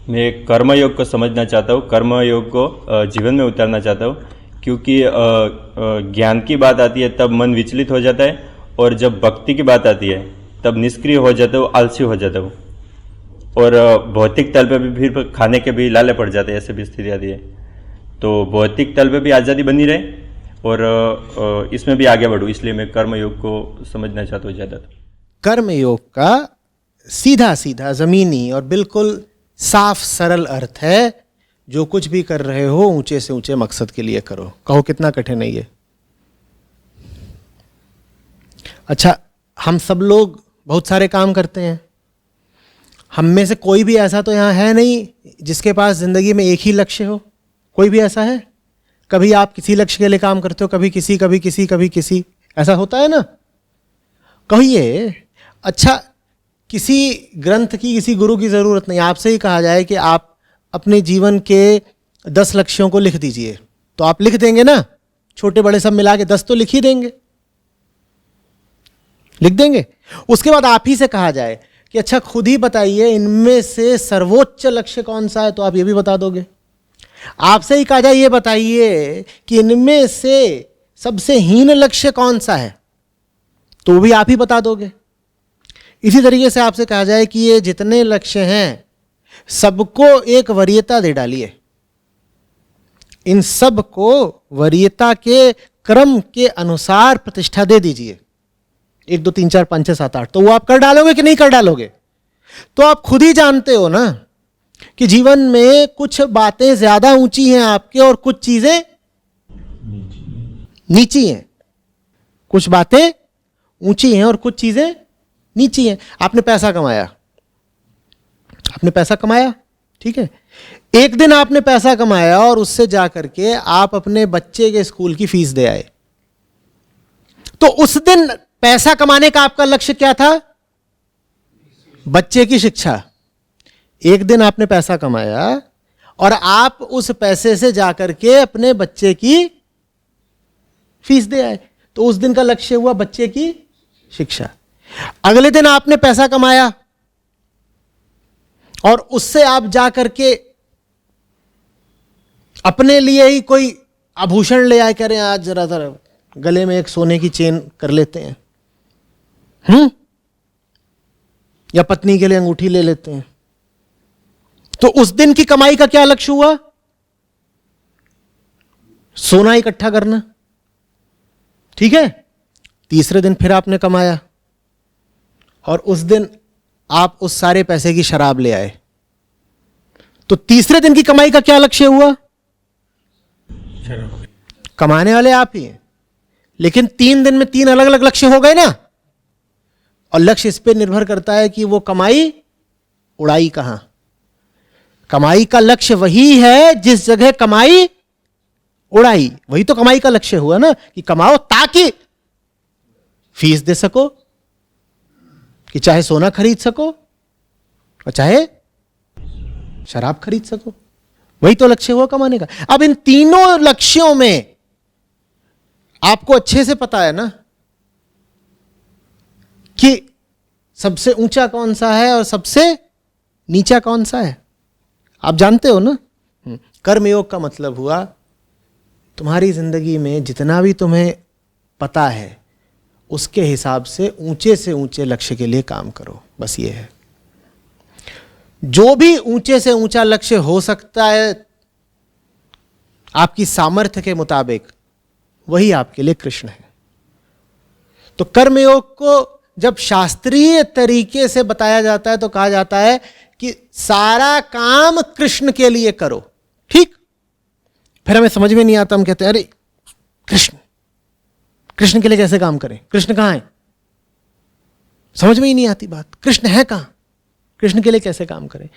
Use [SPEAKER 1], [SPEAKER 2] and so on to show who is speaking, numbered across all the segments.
[SPEAKER 1] मैं कर्मयोग को समझना चाहता हूँ, कर्मयोग को जीवन में उतारना चाहता हूँ, क्योंकि ज्ञान की बात आती है तब मन विचलित हो जाता है, और जब भक्ति की बात आती है तब निष्क्रिय हो जाता हूँ, आलसी हो जाता हूँ, और भौतिक तल पे भी फिर खाने के भी लाले पड़ जाते हैं, ऐसे भी स्थिति आती है। तो भौतिक तल पे भी आज़ादी बनी रहे और इसमें भी आगे बढ़ूँ, इसलिए मैं कर्मयोग को समझना चाहता हूँ ज़्यादा।
[SPEAKER 2] कर्मयोग का सीधा सीधा ज़मीनी और बिल्कुल साफ सरल अर्थ है, जो कुछ भी कर रहे हो ऊंचे से ऊंचे मकसद के लिए करो। कहो कितना कठिन है ये। अच्छा, हम सब लोग बहुत सारे काम करते हैं, हम में से कोई भी ऐसा तो यहाँ है नहीं जिसके पास जिंदगी में एक ही लक्ष्य हो। कोई भी ऐसा है? कभी आप किसी लक्ष्य के लिए काम करते हो, कभी किसी, कभी किसी, कभी किसी, ऐसा होता है ना। कहिए, अच्छा किसी ग्रंथ की, किसी गुरु की ज़रूरत नहीं, आपसे ही कहा जाए कि आप अपने जीवन के 10 लक्ष्यों को लिख दीजिए, तो आप लिख देंगे ना? छोटे बड़े सब मिला के 10 तो लिख ही देंगे, लिख देंगे। उसके बाद आप ही से कहा जाए कि अच्छा खुद ही बताइए इनमें से सर्वोच्च लक्ष्य कौन सा है, तो आप ये भी बता दोगे। आपसे ही कहा जाए ये बताइए कि इनमें से सबसे हीन लक्ष्य कौन सा है, तो वो भी आप ही बता दोगे। इसी तरीके से आपसे कहा जाए कि ये जितने लक्ष्य हैं सबको एक वरीयता दे डालिए, इन सब को वरीयता के क्रम के अनुसार प्रतिष्ठा दे दीजिए, 1 2 3 4 5 6 7 8, तो वो आप कर डालोगे कि नहीं कर डालोगे? तो आप खुद ही जानते हो ना कि जीवन में कुछ बातें ज्यादा ऊंची हैं आपके और कुछ चीजें नीची हैं। कुछ बातें ऊंची हैं और कुछ चीजें नीची हैं। आपने पैसा कमाया, आपने पैसा कमाया, ठीक है। एक दिन आपने पैसा कमाया और उससे जाकर के आप अपने बच्चे के स्कूल की फीस दे आए, तो उस दिन पैसा कमाने का आपका लक्ष्य क्या था? बच्चे की शिक्षा। एक दिन आपने पैसा कमाया और आप उस पैसे से जाकर के अपने बच्चे की फीस दे आए, तो उस दिन का लक्ष्य हुआ बच्चे की शिक्षा। अगले दिन आपने पैसा कमाया और उससे आप जाकर के अपने लिए ही कोई आभूषण ले आए, कह रहे हैं आज जरा जरा गले में एक सोने की चेन कर लेते हैं, या पत्नी के लिए अंगूठी ले लेते हैं। तो उस दिन की कमाई का क्या लक्ष्य हुआ? सोना इकट्ठा करना, ठीक है। तीसरे दिन फिर आपने कमाया और उस दिन आप उस सारे पैसे की शराब ले आए, तो तीसरे दिन की कमाई का क्या लक्ष्य हुआ? कमाने वाले आप ही हैं, लेकिन 3 दिन में 3 अलग अलग लक्ष्य हो गए ना। और लक्ष्य इस पर निर्भर करता है कि वो कमाई उड़ाई कहां। कमाई का लक्ष्य वही है जिस जगह कमाई उड़ाई, वही तो कमाई का लक्ष्य हुआ ना, कि कमाओ ताकि फीस दे सको, कि चाहे सोना खरीद सको और चाहे शराब खरीद सको, वही तो लक्ष्य हुआ कमाने का। अब इन तीनों लक्ष्यों में आपको अच्छे से पता है ना कि सबसे ऊंचा कौन सा है और सबसे नीचा कौन सा है, आप जानते हो ना। कर्मयोग का मतलब हुआ तुम्हारी जिंदगी में जितना भी तुम्हें पता है उसके हिसाब से ऊंचे लक्ष्य के लिए काम करो, बस ये है। जो भी ऊंचे से ऊंचा लक्ष्य हो सकता है आपकी सामर्थ्य के मुताबिक, वही आपके लिए कृष्ण है। तो कर्मयोग को जब शास्त्रीय तरीके से बताया जाता है तो कहा जाता है कि सारा काम कृष्ण के लिए करो, ठीक। फिर हमें समझ में नहीं आता, हम कहते हैं अरे कृष्ण, कृष्ण के लिए कैसे काम करें? कृष्ण कहां है? समझ में ही नहीं आती बात, कृष्ण है कहां, कृष्ण के लिए कैसे काम करें?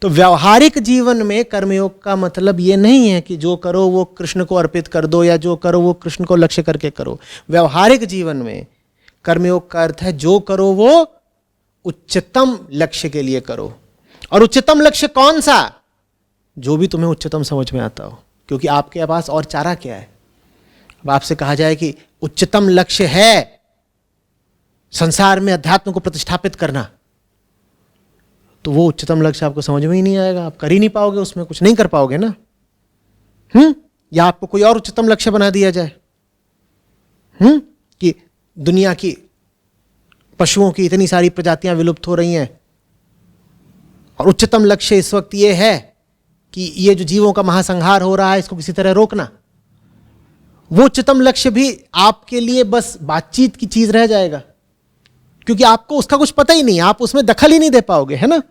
[SPEAKER 2] तो व्यावहारिक जीवन में कर्मयोग का मतलब यह नहीं है कि जो करो वो कृष्ण को अर्पित कर दो या जो करो वो कृष्ण को लक्ष्य करके करो। व्यावहारिक जीवन में कर्मयोग का अर्थ है जो करो वो उच्चतम लक्ष्य के लिए करो। और उच्चतम लक्ष्य कौन सा? जो भी तुम्हें उच्चतम समझ में आता हो, क्योंकि आपके पास और चारा क्या है। अब आपसे कहा जाए कि उच्चतम लक्ष्य है संसार में अध्यात्म को प्रतिष्ठापित करना, तो वो उच्चतम लक्ष्य आपको समझ में ही नहीं आएगा, आप कर ही नहीं पाओगे, उसमें कुछ नहीं कर पाओगे ना। या आपको कोई और उच्चतम लक्ष्य बना दिया जाए, कि दुनिया की पशुओं की इतनी सारी प्रजातियां विलुप्त हो रही हैं और उच्चतम लक्ष्य इस वक्त ये है कि ये जो जीवों का महासंहार हो रहा है इसको किसी तरह रोकना, वो उच्चतम लक्ष्य भी आपके लिए बस बातचीत की चीज रह जाएगा, क्योंकि आपको उसका कुछ पता ही नहीं, आप उसमें दखल ही नहीं दे पाओगे, है ना।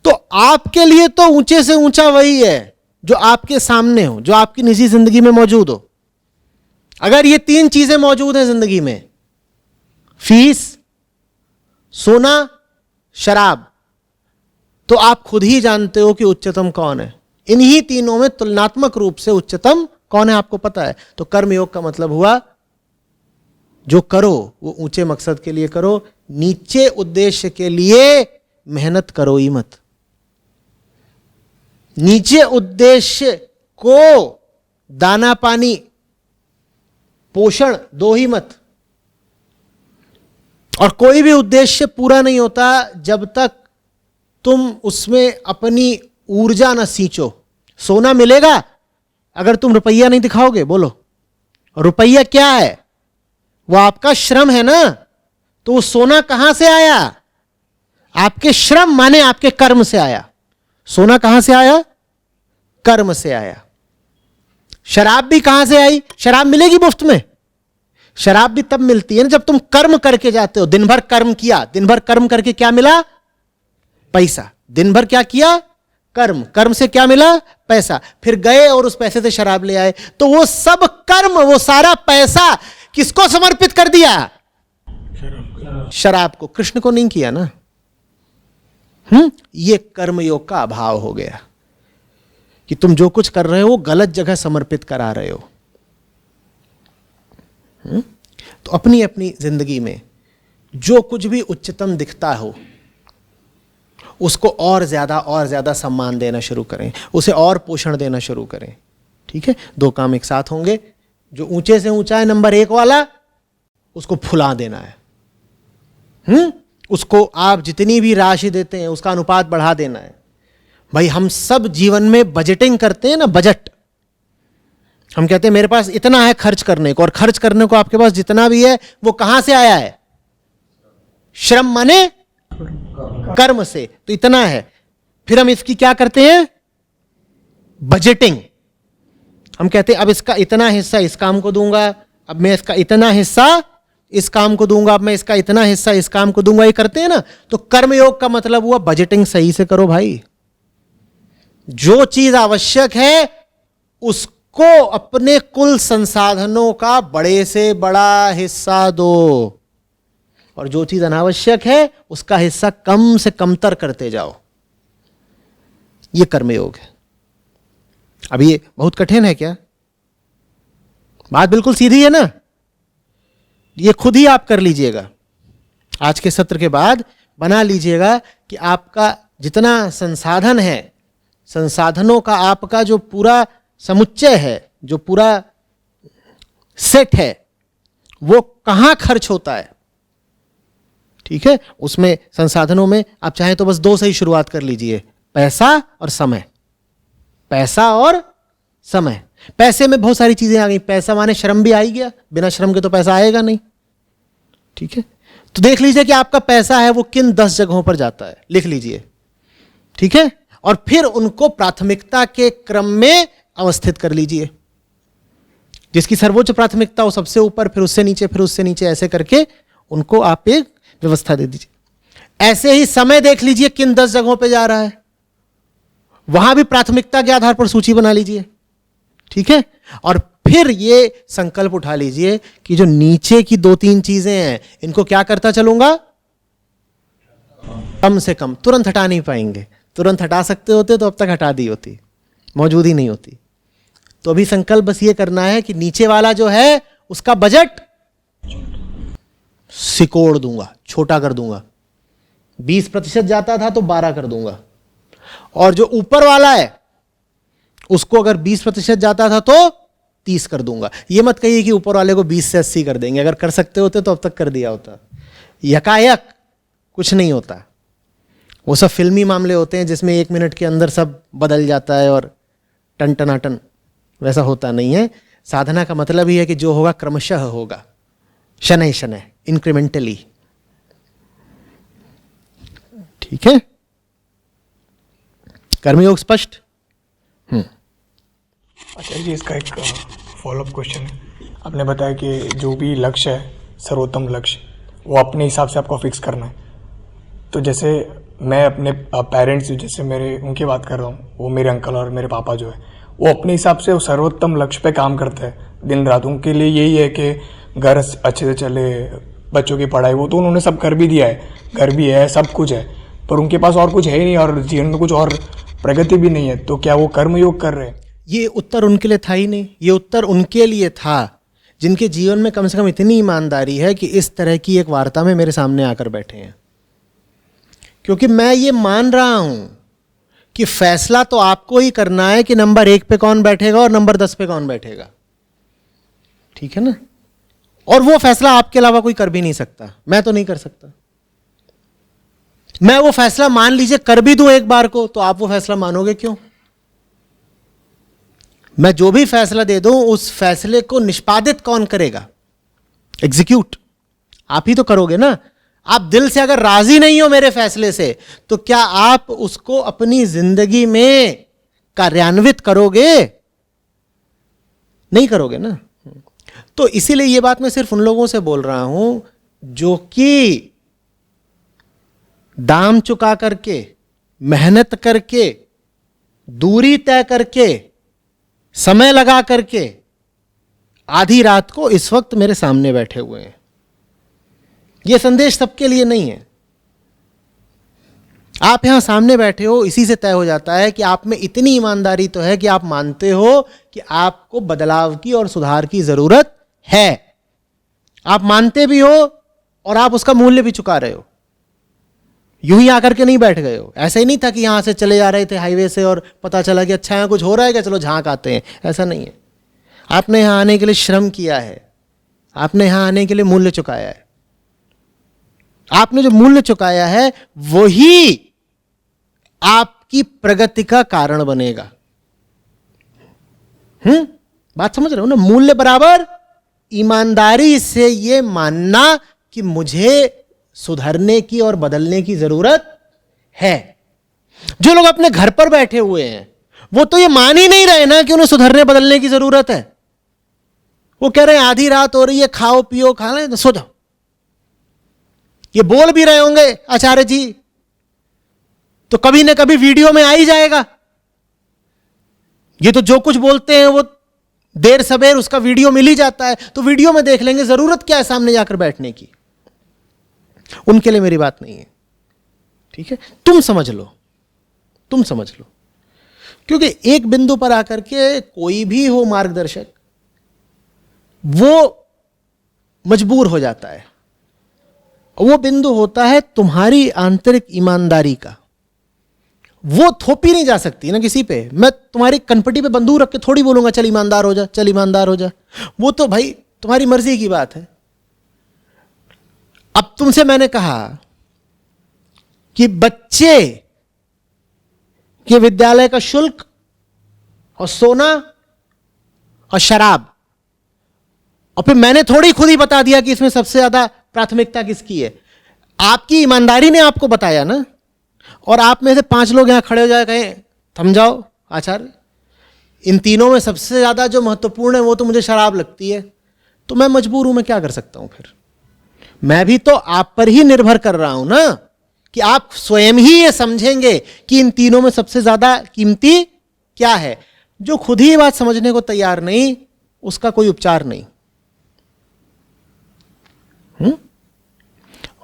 [SPEAKER 2] तो आपके लिए तो ऊंचे से ऊंचा वही है जो आपके सामने हो, जो आपकी निजी जिंदगी में मौजूद हो। अगर ये 3 चीजें मौजूद हैं जिंदगी में, फीस, सोना, शराब, तो आप खुद ही जानते हो कि उच्चतम कौन है। इन्हीं तीनों में तुलनात्मक रूप से उच्चतम कौन है आपको पता है। तो कर्मयोग का मतलब हुआ जो करो वो ऊंचे मकसद के लिए करो, नीचे उद्देश्य के लिए मेहनत करो ही मत। नीचे उद्देश्य को दाना पानी पोषण दो ही मत। और कोई भी उद्देश्य पूरा नहीं होता जब तक तुम उसमें अपनी ऊर्जा न सींचो। सोना मिलेगा अगर तुम रुपया नहीं दिखाओगे, बोलो। रुपया क्या है? वो आपका श्रम है ना। तो वो सोना कहां से आया? आपके श्रम माने आपके कर्म से आया। सोना कहां से आया? कर्म से आया। शराब भी कहां से आई? शराब मिलेगी मुफ्त में? शराब भी तब मिलती है ना जब तुम कर्म करके जाते हो। दिन भर कर्म किया, दिन भर कर्म करके क्या मिला? पैसा। दिन भर क्या किया? कर्म। कर्म से क्या मिला? पैसा। फिर गए और उस पैसे से शराब ले आए। तो वो सब कर्म, वो सारा पैसा किसको समर्पित कर दिया? शराब को। कृष्ण को नहीं किया ना। ये कर्मयोग का अभाव हो गया कि तुम जो कुछ कर रहे हो वो गलत जगह समर्पित करा रहे हो। तो अपनी अपनी जिंदगी में जो कुछ भी उच्चतम दिखता हो उसको और ज्यादा सम्मान देना शुरू करें, उसे और पोषण देना शुरू करें। ठीक है, 2 काम एक साथ होंगे। जो ऊंचे से ऊंचा है नंबर 1 वाला, उसको फुला देना है। उसको आप जितनी भी राशि देते हैं उसका अनुपात बढ़ा देना है। भाई हम सब जीवन में बजटिंग करते हैं ना, बजट। हम कहते हैं मेरे पास इतना है खर्च करने को, और खर्च करने को आपके पास जितना भी है वो कहां से आया है? श्रम माने कर्म से। तो इतना है। फिर हम इसकी क्या करते हैं? बजटिंग। हम कहते हैं अब इसका इतना हिस्सा इस काम को दूंगा, अब मैं इसका इतना हिस्सा इस काम को दूंगा, अब मैं इसका इतना हिस्सा इस काम को दूंगा। ये करते हैं ना। तो कर्मयोग का मतलब हुआ बजटिंग सही से करो भाई। जो चीज आवश्यक है उसको अपने कुल संसाधनों का बड़े से बड़ा हिस्सा दो, और जो चीज अनावश्यक है उसका हिस्सा कम से कमतर करते जाओ। यह कर्मयोग है। अब ये बहुत कठिन है क्या? बात बिल्कुल सीधी है ना। ये खुद ही आप कर लीजिएगा। आज के सत्र के बाद बना लीजिएगा कि आपका जितना संसाधन है, संसाधनों का आपका जो पूरा समुच्चय है, जो पूरा सेट है, वो कहां खर्च होता है। ठीक है, उसमें संसाधनों में आप चाहें तो बस 2 से ही शुरुआत कर लीजिए, पैसा और समय। पैसा और समय। पैसे में बहुत सारी चीजें आ गई। पैसा माने श्रम भी आ ही गया, बिना श्रम के तो पैसा आएगा नहीं। ठीक है, तो देख लीजिए कि आपका पैसा है वो किन 10 जगहों पर जाता है, लिख लीजिए। ठीक है, और फिर उनको प्राथमिकता के क्रम में अवस्थित कर लीजिए। जिसकी सर्वोच्च प्राथमिकता हो सबसे ऊपर, फिर उससे नीचे, फिर उससे नीचे, ऐसे करके उनको आप एक व्यवस्था दे दीजिए। ऐसे ही समय देख लीजिए किन 10 जगहों पे जा रहा है, वहां भी प्राथमिकता के आधार पर सूची बना लीजिए। ठीक है, और फिर ये संकल्प उठा लीजिए कि जो नीचे की 2-3 चीजें हैं इनको क्या करता चलूंगा? कम से कम। तुरंत हटा नहीं पाएंगे। तुरंत हटा सकते होते तो अब तक हटा दी होती, मौजूद ही नहीं होती। तो अभी संकल्प बस ये करना है कि नीचे वाला जो है उसका बजट सिकोड़ दूंगा, छोटा कर दूंगा। 20% जाता था तो 12 कर दूंगा, और जो ऊपर वाला है उसको अगर 20% जाता था तो 30 कर दूंगा। ये मत कहिए कि ऊपर वाले को 20 से 80 कर देंगे। अगर कर सकते होते तो अब तक कर दिया होता। यकायक कुछ नहीं होता। वो सब फिल्मी मामले होते हैं जिसमें 1 मिनट के अंदर सब बदल जाता है और टन टनाटन, वैसा होता नहीं है। साधना का मतलब ही है कि जो होगा क्रमशः होगा, शनय शनय, इंक्रीमेंटली। ठीक है, कर्मयोग स्पष्ट।
[SPEAKER 3] आचार्य जी, इसका एक फॉलोअप क्वेश्चन है। आपने बताया कि जो भी लक्ष्य है, सर्वोत्तम लक्ष्य, वो अपने हिसाब से आपको फिक्स करना है। तो जैसे मैं अपने पेरेंट्स, जैसे मेरे उनकी बात कर रहा हूँ, वो मेरे अंकल और मेरे पापा जो है, वो अपने हिसाब से वो सर्वोत्तम लक्ष्य पे काम करते हैं दिन रात। उनके लिए यही है कि घर अच्छे से चले, बच्चों की पढ़ाई, वो तो उन्होंने सब कर भी दिया है, घर भी है, सब कुछ है, पर उनके पास और कुछ है ही नहीं और जीवन में कुछ और प्रगति भी नहीं है। तो क्या वो कर्मयोग कर रहे हैं?
[SPEAKER 2] ये उत्तर उनके लिए था ही नहीं। ये उत्तर उनके लिए था जिनके जीवन में कम से कम इतनी ईमानदारी है कि इस तरह की एक वार्ता में मेरे सामने आकर बैठे हैं। क्योंकि मैं ये मान रहा हूं कि फैसला तो आपको ही करना है कि नंबर 1 पे कौन बैठेगा और नंबर 10 पे कौन बैठेगा। ठीक है ना? और वो फैसला आपके अलावा कोई कर भी नहीं सकता, मैं तो नहीं कर सकता। मैं वो फैसला मान लीजिए कर भी दूं एक बार को, तो आप वो फैसला मानोगे क्यों? मैं जो भी फैसला दे दूं, उस फैसले को निष्पादित कौन करेगा? एग्जीक्यूट आप ही तो करोगे ना। आप दिल से अगर राजी नहीं हो मेरे फैसले से, तो क्या आप उसको अपनी जिंदगी में कार्यान्वित करोगे? नहीं करोगे ना। तो इसीलिए ये बात मैं सिर्फ उन लोगों से बोल रहा हूं जो कि दाम चुका करके, मेहनत करके, दूरी तय करके, समय लगा करके आधी रात को इस वक्त मेरे सामने बैठे हुए हैं। यह संदेश सबके लिए नहीं है। आप यहां सामने बैठे हो, इसी से तय हो जाता है कि आप में इतनी ईमानदारी तो है कि आप मानते हो कि आपको बदलाव की और सुधार की जरूरत है। आप मानते भी हो और आप उसका मूल्य भी चुका रहे हो। यूं ही आकर के नहीं बैठ गए हो। ऐसा ही नहीं था कि यहां से चले जा रहे थे हाईवे से और पता चला कि अच्छा यहां कुछ हो रहा है, क्या चलो झांक आते हैं। ऐसा नहीं है। आपने यहां आने के लिए श्रम किया है, आपने यहां आने के लिए मूल्य चुकाया है। आपने जो मूल्य चुकाया है वही आपकी प्रगति का कारण बनेगा। बात समझ रहे हो ना? मूल्य बराबर ईमानदारी से यह मानना कि मुझे सुधरने की और बदलने की जरूरत है। जो लोग अपने घर पर बैठे हुए हैं वो तो ये मान ही नहीं रहे ना कि उन्हें सुधरने बदलने की जरूरत है। वो कह रहे हैं आधी रात हो रही है, खाओ पियो, खा लें तो सो जाओ। ये बोल भी रहे होंगे आचार्य जी, तो कभी ना कभी वीडियो में आ ही जाएगा। ये तो जो कुछ बोलते हैं वो देर सबेर उसका वीडियो मिल ही जाता है, तो वीडियो में देख लेंगे, जरूरत क्या है सामने जाकर बैठने की। उनके लिए मेरी बात नहीं है। ठीक है, तुम समझ लो, तुम समझ लो। क्योंकि एक बिंदु पर आकर के कोई भी हो मार्गदर्शक, वो मजबूर हो जाता है। वो बिंदु होता है तुम्हारी आंतरिक ईमानदारी का। वो थोपी नहीं जा सकती ना किसी पे। मैं तुम्हारी कनपटी पे बंदूक रख के थोड़ी बोलूंगा चल ईमानदार हो जा, चल ईमानदार हो जा। वो तो भाई तुम्हारी मर्जी की बात है। अब तुमसे मैंने कहा कि बच्चे के विद्यालय का शुल्क और सोना और शराब, और फिर मैंने थोड़ी खुद ही बता दिया कि इसमें सबसे ज्यादा प्राथमिकता किसकी है। आपकी ईमानदारी ने आपको बताया ना। और आप में से 5 लोग यहां खड़े हो जाए, कहें थम जाओ आचार्य, इन तीनों में सबसे ज्यादा जो महत्वपूर्ण है वो तो मुझे शराब लगती है, तो मैं मजबूर हूं। मैं क्या कर सकता हूं? फिर मैं भी तो आप पर ही निर्भर कर रहा हूं ना कि आप स्वयं ही ये समझेंगे कि इन तीनों में सबसे ज्यादा कीमती क्या है। जो खुद ही बात समझने को तैयार नहीं, उसका कोई उपचार नहीं।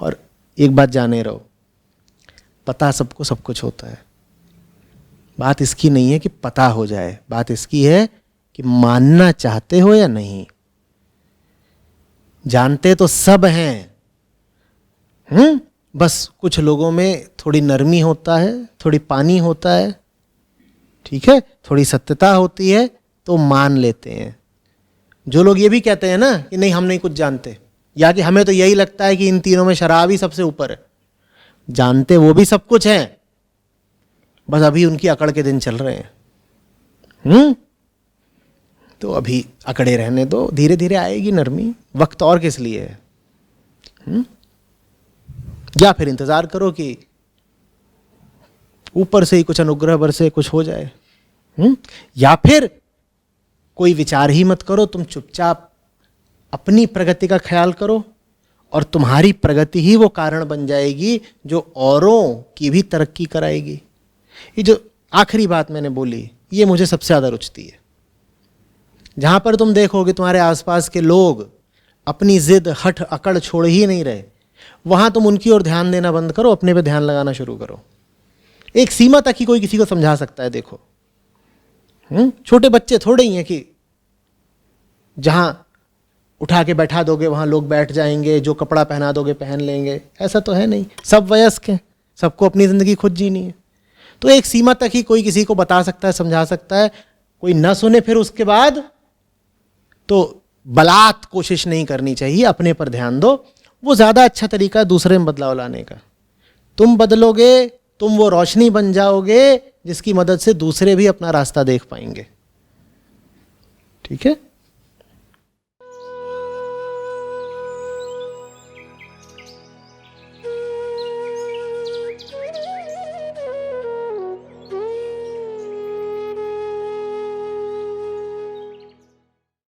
[SPEAKER 2] और एक बात जाने रहो, पता सबको सब कुछ होता है। बात इसकी नहीं है कि पता हो जाए, बात इसकी है कि मानना चाहते हो या नहीं। जानते तो सब हैं, बस कुछ लोगों में थोड़ी नरमी होता है, थोड़ी पानी होता है, ठीक है, थोड़ी सत्यता होती है, तो मान लेते हैं। जो लोग ये भी कहते हैं ना कि नहीं हम नहीं कुछ जानते, या कि हमें तो यही लगता है कि इन तीनों में शराब ही सबसे ऊपर है, जानते वो भी सब कुछ हैं, बस अभी उनकी अकड़ के दिन चल रहे हैं। तो अभी अकड़े रहने दो, धीरे धीरे आएगी नरमी, वक्त और किस लिए है। या फिर इंतजार करो कि ऊपर से ही कुछ अनुग्रह बरसे, कुछ हो जाए। या फिर कोई विचार ही मत करो, तुम चुपचाप अपनी प्रगति का ख्याल करो और तुम्हारी प्रगति ही वो कारण बन जाएगी जो औरों की भी तरक्की कराएगी। ये जो आखिरी बात मैंने बोली, ये मुझे सबसे ज़्यादा रुचती है। जहाँ पर तुम देखोगे तुम्हारे आसपास के लोग अपनी जिद, हठ, अकड़ छोड़ ही नहीं रहे, वहाँ तुम उनकी ओर ध्यान देना बंद करो, अपने पे ध्यान लगाना शुरू करो। एक सीमा तक ही कोई किसी को समझा सकता है। देखो छोटे बच्चे थोड़े ही हैं कि जहाँ उठा के बैठा दोगे वहाँ लोग बैठ जाएंगे, जो कपड़ा पहना दोगे पहन लेंगे, ऐसा तो है नहीं। सब वयस्क हैं, सबको अपनी ज़िंदगी खुद जीनी है। तो एक सीमा तक ही कोई किसी को बता सकता है, समझा सकता है। कोई न सुने फिर उसके बाद तो बलात् कोशिश नहीं करनी चाहिए, अपने पर ध्यान दो। वो ज़्यादा अच्छा तरीका है दूसरे में बदलाव लाने का। तुम बदलोगे, तुम वो रोशनी बन जाओगे जिसकी मदद से दूसरे भी अपना रास्ता देख पाएंगे। ठीक है।